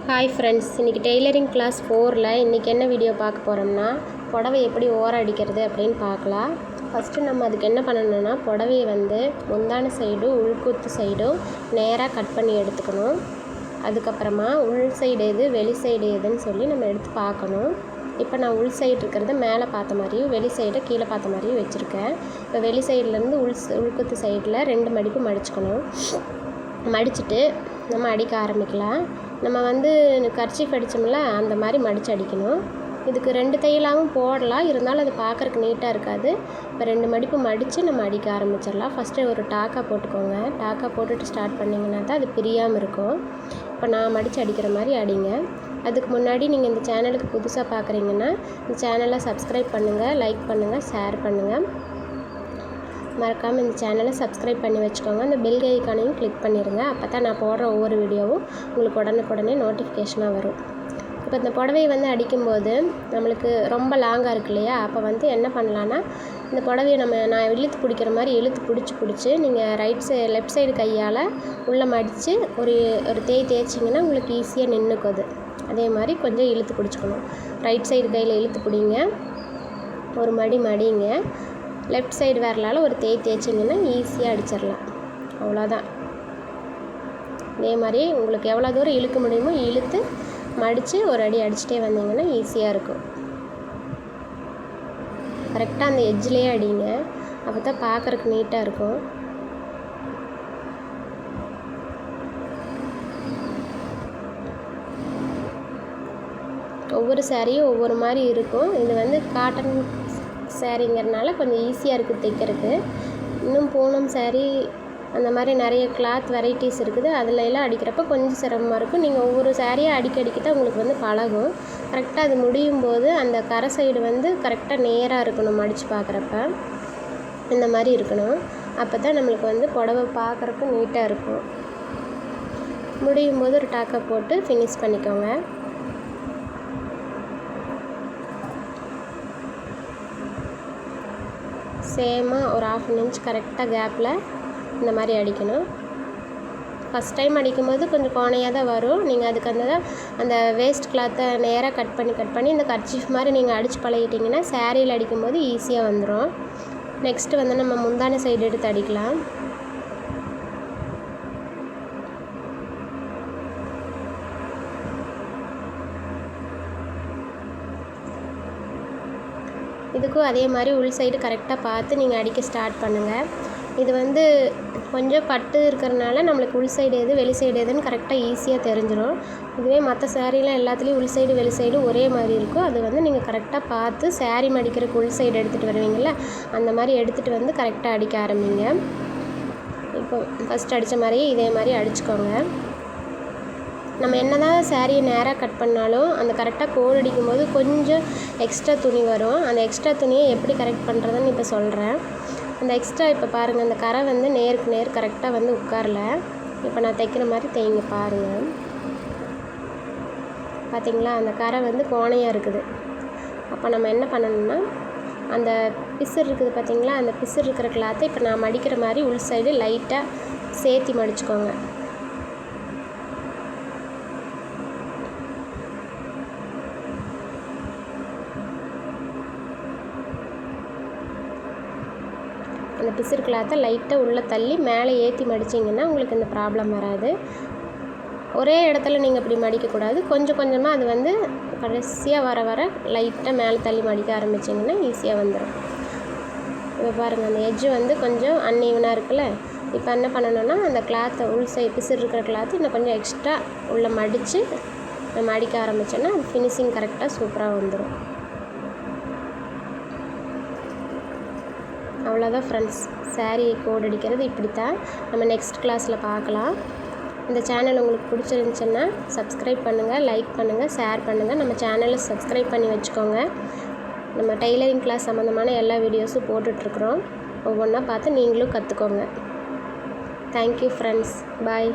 Hi friends, இன்றைக்கி tailoring class 4ல் இன்றைக்கி என்ன வீடியோ பார்க்க போகிறோம்னா புடவை எப்படி ஓரம் அடிக்கிறது அப்படின்னு பார்க்கலாம். ஃபஸ்ட்டு நம்ம அதுக்கு என்ன பண்ணணும்னா புடவையை வந்து முந்தான சைடும் உள்குத்து சைடும் நேராக கட் பண்ணி எடுத்துக்கணும். அதுக்கப்புறமா உள் சைடு எது வெளி சைடு எதுன்னு சொல்லி நம்ம எடுத்து பார்க்கணும். இப்போ நான் உள் சைடு இருக்கிறத மேலே பார்த்த மாதிரியும் வெளி சைடை கீழே பார்த்த மாதிரியும் வச்சுருக்கேன். இப்போ வெளி சைட்லேருந்து உள்குத்து சைடில் 2 மடிப்பு மடிச்சுக்கணும். மடிச்சுட்டு நம்ம அடிக்க ஆரம்பிக்கலாம். நம்ம வந்து கர்ச்சீஃப் அடித்தோம்ல அந்த மாதிரி மடித்து அடிக்கணும். இதுக்கு 2 தையலாகவும் போடலாம், இருந்தாலும் அது பார்க்குறக்கு நீட்டாக இருக்காது. இப்போ 2 மடிப்பு மடித்து நம்ம அடிக்க ஆரம்பிச்சிடலாம். ஃபஸ்ட்டு ஒரு டாக்கா போட்டுக்கோங்க. டாக்கா போட்டுட்டு ஸ்டார்ட் பண்ணிங்கன்னா தான் அது பிரியாமல் இருக்கும். இப்போ நான் மடித்து அடிக்கிற மாதிரி அடிங்க. அதுக்கு முன்னாடி நீங்கள் இந்த சேனலுக்கு புதுசாக பார்க்குறீங்கன்னா இந்த சேனலை சப்ஸ்கிரைப் பண்ணுங்கள், லைக் பண்ணுங்கள், ஷேர் பண்ணுங்கள். மறக்காமல் இந்த சேனலை சப்ஸ்கிரைப் பண்ணி வச்சுக்கோங்க. அந்த பெல் ஐக்கானையும் கிளிக் பண்ணிடுங்க. அப்போ தான் நான் போடுற ஒவ்வொரு வீடியோவும் உங்களுக்கு உடனுக்குடனே நோட்டிஃபிகேஷனாக வரும். இப்போ இந்த புடவையை வந்து அடிக்கும்போது நம்மளுக்கு ரொம்ப லாங்காக இருக்கு இல்லையா, அப்போ வந்து என்ன பண்ணலான்னா இந்த புடவையை நான் இழுத்து பிடிக்கிற மாதிரி இழுத்து பிடிச்சி நீங்கள் லெஃப்ட் சைடு கையால் உள்ளே மடித்து ஒரு தேய்ச்சிங்கன்னா உங்களுக்கு ஈஸியாக நின்றுக்கும். அது அதே மாதிரி கொஞ்சம் இழுத்து பிடிச்சிக்கணும். ரைட் சைடு கையில் இழுத்து பிடிங்க, ஒரு மடிங்க. லெஃப்ட் சைடு விரலால் ஒரு தேய்ச்சிங்கன்னா ஈஸியாக அடிச்சிடலாம். அவ்வளோதான். இதே மாதிரி உங்களுக்கு எவ்வளோ தூரம் இழுக்க முடியுமோ இழுத்து மடித்து ஒரு அடி அடிச்சுட்டே வந்தீங்கன்னா ஈஸியாக இருக்கும். கரெக்டாக அந்த எட்ஜ்லேயே அடிங்க, அப்போ தான் பார்க்குறக்கு நீட்டாக இருக்கும். ஒவ்வொரு சாரியும் ஒவ்வொரு மாதிரி இருக்கும். இது வந்து காட்டன் சாரீங்கிறதுனால கொஞ்சம் ஈஸியாக இருக்குது தைக்கிறதுக்கு. இன்னும் பூனம் சாரீ அந்த மாதிரி நிறைய கிளாத் வெரைட்டிஸ் இருக்குது. அதில் எல்லாம் அடிக்கிறப்ப கொஞ்சம் சிரமமாக இருக்கும். நீங்கள் ஒவ்வொரு சாரியாக அடிக்க தான் உங்களுக்கு வந்து பழகும். கரெக்டாக அது முடியும் போது அந்த கரை சைடு வந்து கரெக்டாக நேராக இருக்கணும். மடித்து பார்க்குறப்ப இந்த மாதிரி இருக்கணும். அப்போ தான் நம்மளுக்கு வந்து புடவை பார்க்குறப்ப நீட்டாக இருக்கும். முடியும் போது ஒரு டாக்கை போட்டு ஃபினிஷ் பண்ணிக்கோங்க. சேமாக ஒரு 1/2 இன்ச் கரெக்டாக கேப்பில் இந்த மாதிரி அடிக்கணும். ஃபஸ்ட் டைம் அடிக்கும்போது கொஞ்சம் கோணையாக தான் வரும். நீங்கள் அதுக்கு அந்த வேஸ்ட் கிளாத்தை நேராக கட் பண்ணி இந்த கர்ச்சீஃப் மாதிரி நீங்கள் அடித்து பழகிட்டிங்கன்னா சாரியில் அடிக்கும்போது ஈஸியாக வந்துடும். நெக்ஸ்ட்டு வந்து நம்ம முந்தான சைடு எடுத்து அடிக்கலாம். இதுக்கும் அதே மாதிரி உள் சைடு கரெக்டாக பார்த்து நீங்கள் அடிக்க ஸ்டார்ட் பண்ணுங்கள். இது வந்து கொஞ்சம் பட்டு இருக்கிறனால நம்மளுக்கு உள் சைடு எது வெளி சைடு எதுன்னு கரெக்டாக ஈஸியாக தெரிஞ்சிடும். இதுவே மற்ற சாரீலாம் எல்லாத்துலேயும் உள் சைடு வெளி சைடு ஒரே மாதிரி இருக்கும். அது வந்து நீங்கள் கரெக்டாக பார்த்து சாரீ மடிக்கிறதுக்கு உள் சைடு எடுத்துகிட்டு வருவீங்கள, அந்த மாதிரி எடுத்துகிட்டு வந்து கரெக்டாக அடிக்க ஆரம்பிங்க. இப்போ ஃபஸ்ட் அடித்த மாதிரியே இதே மாதிரி அடிச்சுக்கோங்க. நம்ம என்ன தான் சாரியை நேராக கட் பண்ணாலும் அந்த கரெக்டாக கோடு அடிக்கும்போது கொஞ்சம் எக்ஸ்ட்ரா துணி வரும். அந்த எக்ஸ்ட்ரா துணியை எப்படி கரெக்ட் பண்ணுறதுன்னு இப்போ சொல்கிறேன். அந்த எக்ஸ்ட்ரா இப்போ பாருங்கள், அந்த கரை வந்து நேருக்கு நேர் கரெக்டாக வந்து உட்காரல. இப்போ நான் தைக்கிற மாதிரி தைங்க பாருங்கள். பார்த்திங்களா, அந்த கரை வந்து கோணையாக இருக்குது. அப்போ நம்ம என்ன பண்ணணும்னா அந்த பிசுறு இருக்குது பார்த்திங்களா, அந்த பிசுறு இருக்கிற கிளாத்தை இப்போ நான் மடிக்கிற மாதிரி உள் சைடு லைட்டாக சேர்த்தி மடிச்சுக்கோங்க. அந்த பிசுறு கிளாத்தை லைட்டாக உள்ளே தள்ளி மேலே ஏற்றி மடிச்சிங்கன்னா உங்களுக்கு இந்த ப்ராப்ளம் வராது. ஒரே இடத்துல நீங்கள் இப்படி மடிக்கக்கூடாது. கொஞ்சம் கொஞ்சமாக அது வந்து கடைசியாக வர லைட்டாக மேலே தள்ளி மடிக்க ஆரம்பிச்சிங்கன்னா ஈஸியாக வந்துடும். இப்போ பாருங்கள், அந்த எட்ஜு வந்து கொஞ்சம் அன்ஈவனாக இருக்குல்ல. இப்போ என்ன பண்ணணுன்னா அந்த கிளாத்தை உள் சைடு பிசுறு இருக்கிற கிளாத்து இன்னும் கொஞ்சம் எக்ஸ்ட்ரா உள்ளே மடித்து நம்ம அடிக்க ஆரம்பித்தோன்னா அது ஃபினிஷிங் கரெக்டாக சூப்பராக வந்துடும். அவ்வளோதான் ஃப்ரெண்ட்ஸ், சாரீ கோட் அடிக்கிறது இப்படி தான். நம்ம நெக்ஸ்ட் கிளாஸில் பார்க்கலாம். இந்த சேனல் உங்களுக்கு பிடிச்சிருந்துச்சுன்னா சப்ஸ்கிரைப் பண்ணுங்கள், லைக் பண்ணுங்கள், ஷேர் பண்ணுங்கள். நம்ம சேனலை சப்ஸ்கிரைப் பண்ணி வச்சுக்கோங்க. நம்ம டெய்லரிங் கிளாஸ் சம்மந்தமான எல்லா வீடியோஸும் போட்டுட்ருக்குறோம். ஒவ்வொன்றா பார்த்து நீங்களும் கற்றுக்கோங்க. தேங்க்யூ ஃப்ரெண்ட்ஸ், பாய்.